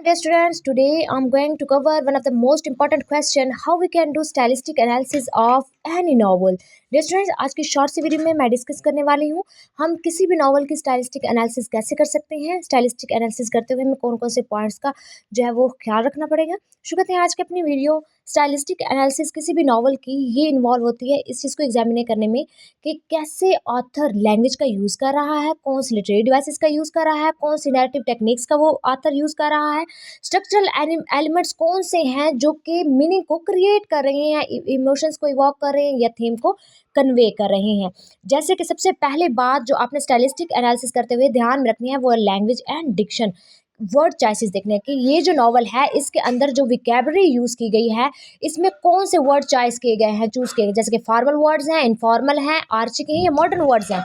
Dear students, today I'm going to cover one of the most important question, how we can do stylistic analysis of any novel. Dear students, आज की short सी video में मैं discuss करने वाली हूँ हम किसी भी नॉवल की स्टाइलिस्टिक एनालिसिस कैसे कर सकते हैं। स्टाइलिस्टिक एनालिसिस करते हुए हमें कौन कौन से पॉइंट्स का जो है वो ख्याल रखना पड़ेगा। शुरू करते हैं आज की अपनी वीडियो। स्टाइलिस्टिक एनालिसिस किसी भी नॉवल की ये इन्वॉल्व होती है इस चीज़ को एग्जामिन करने में कि कैसे ऑथर लैंग्वेज का यूज़ कर रहा है, कौन सी लिटरेरी डिवाइसेस का यूज़ कर रहा है, कौन सी नैरेटिव टेक्निक्स का वो ऑथर यूज़ कर रहा है, स्ट्रक्चरल एलिमेंट्स कौन से हैं जो कि मीनिंग को क्रिएट कर रहे हैं, इमोशंस को इवॉक कर रहे हैं या थीम को कन्वे कर रहे हैं। जैसे कि सबसे पहले बात जो आपने स्टाइलिस्टिक एनालिसिस करते हुए ध्यान में रखनी है वो language and diction. Word choices देखने कि ये जो नॉवल है इसके अंदर जो विकेबलरी यूज़ की गई है इसमें कौन से वर्ड चॉइस किए गए हैं, चूज़ किए गए, जैसे कि फॉर्मल वर्ड्स हैं, इनफॉर्मल हैं, आर्चिक हैं या मॉडर्न वर्ड्स हैं।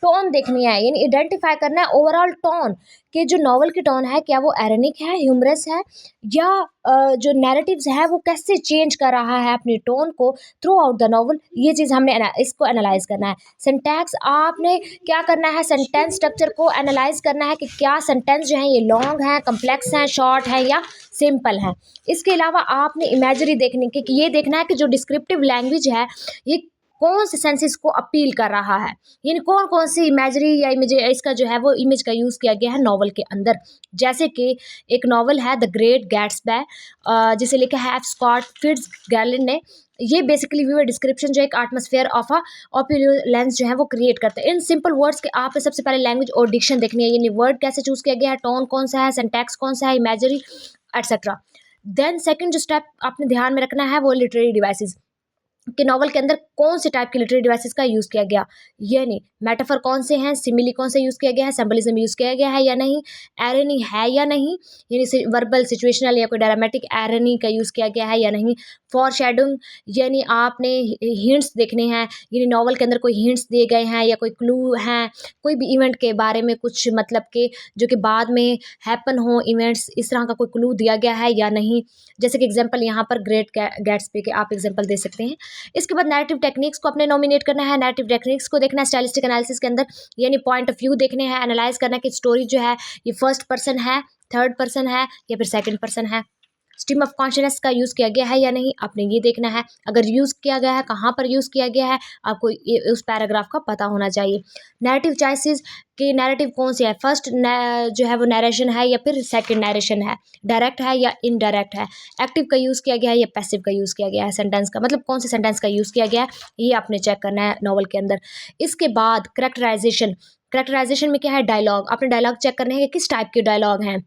टोन देखनी है यानी आइडेंटिफाई करना है ओवरऑल टोन कि जो नॉवल की टोन है क्या वो एरोनिक है, ह्यूमरस है या जो नैरेटिव्स है वो कैसे चेंज कर रहा है अपनी टोन को थ्रू आउट द नॉवल। ये चीज़ हमने इसको एनालाइज करना है। सिंटैक्स आपने क्या करना है, सेंटेंस स्ट्रक्चर को एनालाइज करना है कि क्या सेंटेंस जो है ये लॉन्ग है, कम्प्लेक्स है, शॉर्ट है या सिंपल है। इसके अलावा आपने इमेजरी देखने की कि ये देखना है कि जो डिस्क्रिप्टिव लैंग्वेज है ये कौन से सेंसेस को अपील कर रहा है, यानी कौन कौन सी इमेजरी या इमेज इसका जो है वो इमेज का यूज़ किया गया है नॉवल के अंदर। जैसे कि एक नॉवल है द ग्रेट गैट्सबी, जिसे लिखा है स्कॉट फिट्जगेरल्ड ने। ये बेसिकली व्यू डिस्क्रिप्शन जो एक एटमॉस्फेयर ऑफ अ ऑप्यूलेंस जो है वो क्रिएट करते हैं इन सिंपल वर्ड्स के। आपने सबसे पहले लैंग्वेज और डिक्शन देखनी है, यानी वर्ड कैसे चूज़ किया गया है, टोन कौन सा है, सिंटैक्स कौन सा है, इमेजरी एटसेट्रा। देन सेकंड जो स्टेप आपने ध्यान में रखना है वो लिटरेरी डिवाइसेस कि नॉवल के अंदर कौन से टाइप के लिटरेरी डिवाइसेस का यूज़ किया गया, यानी मेटाफर कौन से हैं, सिमिली कौन से यूज़ किया गया है, सिंबलिज्म यूज़ किया गया है या नहीं, एरनी है या नहीं, यानी वर्बल सिचुएशनल या कोई ड्रामेटिक एरनी का यूज़ किया गया है या नहीं, फॉर शेडोइंग यानी आपने हिंट्स देखने हैं, यानी नॉवल के अंदर कोई हिंट्स दिए गए हैं या कोई क्लू हैं, कोई भी इवेंट के बारे में कुछ मतलब कि जो कि बाद में हैपन हो इवेंट्स, इस तरह का कोई क्लू दिया गया है या नहीं। जैसे कि एग्जाम्पल यहाँ पर ग्रेट गैट्सबी के आप एग्जाम्पल दे सकते हैं। इसके बाद नैरेटिव टेक्निक्स को अपने नॉमिनेट करना है, नैरेटिव टेक्निक्स को देखना है स्टाइलिस्टिक एनालिसिस के अंदर, यानी पॉइंट ऑफ व्यू देखने हैं, एनालाइज करना है कि स्टोरी जो है ये फर्स्ट पर्सन है, थर्ड पर्सन है या फिर सेकंड पर्सन है, स्ट्रीम ऑफ कॉन्शियसनेस का यूज़ किया गया है या नहीं, आपने ये देखना है। अगर यूज़ किया गया है कहाँ पर यूज़ किया गया है आपको उस पैराग्राफ का पता होना चाहिए। नैरेटिव चॉइसेस कि नैरेटिव कौन सी है, फर्स्ट जो है वो नरेशन है या फिर सेकंड नरेशन है, डायरेक्ट है या इनडायरेक्ट है, एक्टिव का यूज़ किया गया है या पैसिव का यूज़ किया गया है, सेंटेंस का मतलब कौन से सेंटेंस का यूज़ किया गया है ये आपने चेक करना है नॉवल के अंदर। इसके बाद करेक्टराइजेशन, करेक्टराइजेशन में क्या है, डायलॉग, आपने डायलॉग चेक करने हैं कि किस टाइप के डायलॉग हैं,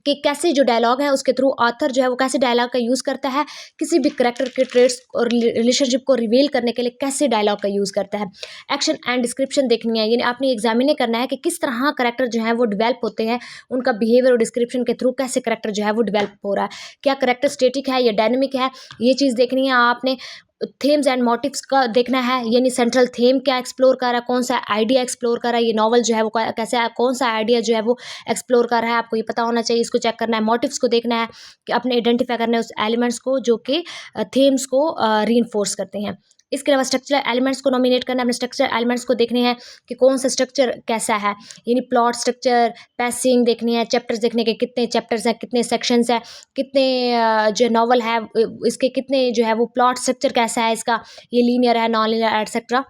कि कैसे जो डायलॉग है उसके थ्रू ऑथर जो है वो कैसे डायलॉग का यूज़ करता है, किसी भी करेक्टर के ट्रेट्स और रिलेशनशिप को रिवील करने के लिए कैसे डायलॉग का यूज़ करता है। एक्शन एंड डिस्क्रिप्शन देखनी है, यानी आपने एग्जामिन करना है कि किस तरह करेक्टर जो है वो डेवलप होते हैं, उनका बिहेवियर और डिस्क्रिप्शन के थ्रू कैसे करेक्टर जो है वो डेवलप हो रहा है, क्या करेक्टर स्टेटिक है या डायनेमिक है, ये चीज़ देखनी है आपने। थीम्स एंड मोटिव्स का देखना है, यानी सेंट्रल थीम क्या एक्सप्लोर कर रहा है, कौन सा आइडिया एक्सप्लोर कर रहा है, ये नॉवल जो है वो कैसे कौन सा आइडिया जो है वो एक्सप्लोर कर रहा है, आपको ये पता होना चाहिए। इसको चेक करना है। मोटिव्स को देखना है कि अपने आइडेंटिफाई करना है उस एलिमेंट्स को जो कि थीम्स को रीइंफोर्स करते हैं। इसके अलावा स्ट्रक्चरल एलिमेंट्स को नॉमिनेट करना है, अपने स्ट्रक्चरल एलिमेंट्स को देखने हैं कि कौन सा स्ट्रक्चर कैसा है, यानी प्लॉट स्ट्रक्चर, पैसिंग देखनी है, चैप्टर्स देखने के कितने चैप्टर्स हैं, कितने सेक्शंस हैं, कितने जो नॉवल है इसके कितने जो है वो प्लॉट स्ट्रक्चर कैसा है इसका, ये लीनियर है, नॉन लीनियर एटसेट्रा,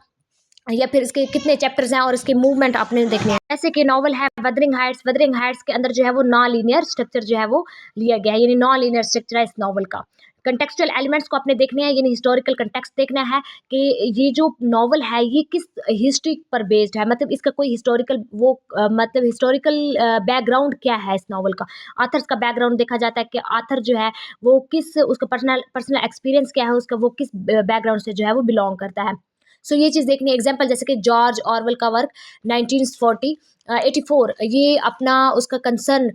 या फिर इसके कितने चैप्टर्स हैं और इसके मूवमेंट आपने देखने हैं। जैसे कि नॉवल है वदरिंग हाइट्स के अंदर जो है वो नॉन लीनियर स्ट्रक्चर जो है वो लिया गया है, यानी नॉन लीनियर स्ट्रक्चर है इस नॉवल का। कंटेक्चुअल एलिमेंट्स को आपने देखने हैं, यानी हिस्टोरिकल कंटेक्स्ट देखना है कि ये जो नॉवल है ये किस हिस्ट्री पर बेस्ड है, मतलब इसका कोई हिस्टोरिकल वो मतलब हिस्टोरिकल बैकग्राउंड क्या है इस नॉवल का। ऑथर्स का बैकग्राउंड देखा जाता है कि ऑथर जो है वो किस उसका पर्सनल एक्सपीरियंस क्या है, उसका वो किस बैकग्राउंड से जो है वो बिलोंग करता है। सो ये चीज़ देखनी है। एग्जाम्पल जैसे कि जॉर्ज ऑरवेल का वर्क 1940 84, ये अपना उसका कंसर्न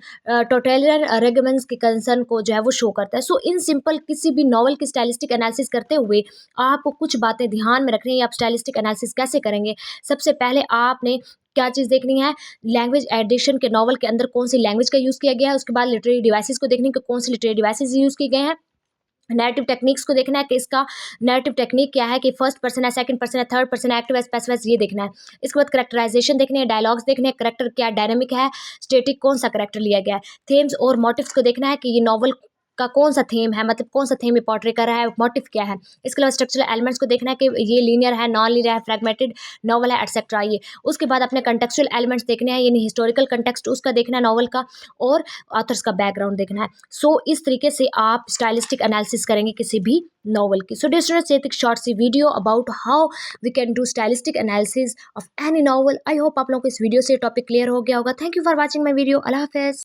टोटलियन रेगमेंट्स के कंसर्न को जो है वो शो करता है। सो इन सिंपल किसी भी नॉवल की स्टाइलिस्टिक एनालिसिस करते हुए आपको कुछ बातें ध्यान में रखनी है। आप स्टाइलिस्टिक एनालिसिस कैसे करेंगे, सबसे पहले आपने क्या चीज़ देखनी है, लैंग्वेज एडिशन के नॉवल के अंदर कौन सी लैंग्वेज का यूज़ किया गया है, उसके बाद लिटरेरी डिवाइसेस को देखनी है कि कौन सी लिटरेरी डिवाइसेस यूज़ किए गए हैं, नैरेटिव टेक्निक्स को देखना है कि इसका नैरेटिव टेक्निक क्या है, कि फर्स्ट पर्सन है, सेकंड पर्सन है, थर्ड पर्सन है, एक्टिव है, पैसिव है, ये देखना है। इसके बाद करेक्टराइजेशन देखने हैं, डायलॉग्स देखने हैं, करेक्टर क्या डायनामिक है, स्टेटिक कौन सा करेक्टर लिया गया है। थीम्स और मोटिव्स को देखना है कि ये नॉवल का कौन सा थीम है, मतलब कौन सा थीम ये पोर्ट्रे कर रहा है, मोटिव क्या है। इसके अलावा स्ट्रक्चरल एलिमेंट्स को देखना है कि ये लीनियर है, नॉन लीनियर है, फ्रेगमेंटेड नॉवल है, एटसेट्रा ये। उसके बाद अपने कंटेक्चुअल एलिमेंट्स देखने हैं, यानी हिस्टोरिकल कंटेक्स्ट उसका देखना है नॉवल का, और ऑथर्स का बैकग्राउंड देखना है। सो इस तरीके से आप स्टाइलिस्टिक एनालिसिस करेंगे किसी भी नॉवल की। सो डियर स्टूडेंट्स, ये एक शॉर्ट सी video about how we can do stylistic analysis of any novel. I hope आप लोगों को इस वीडियो से टॉपिक क्लियर हो गया होगा। Thank you for watching my video. अल्लाह हाफिज़।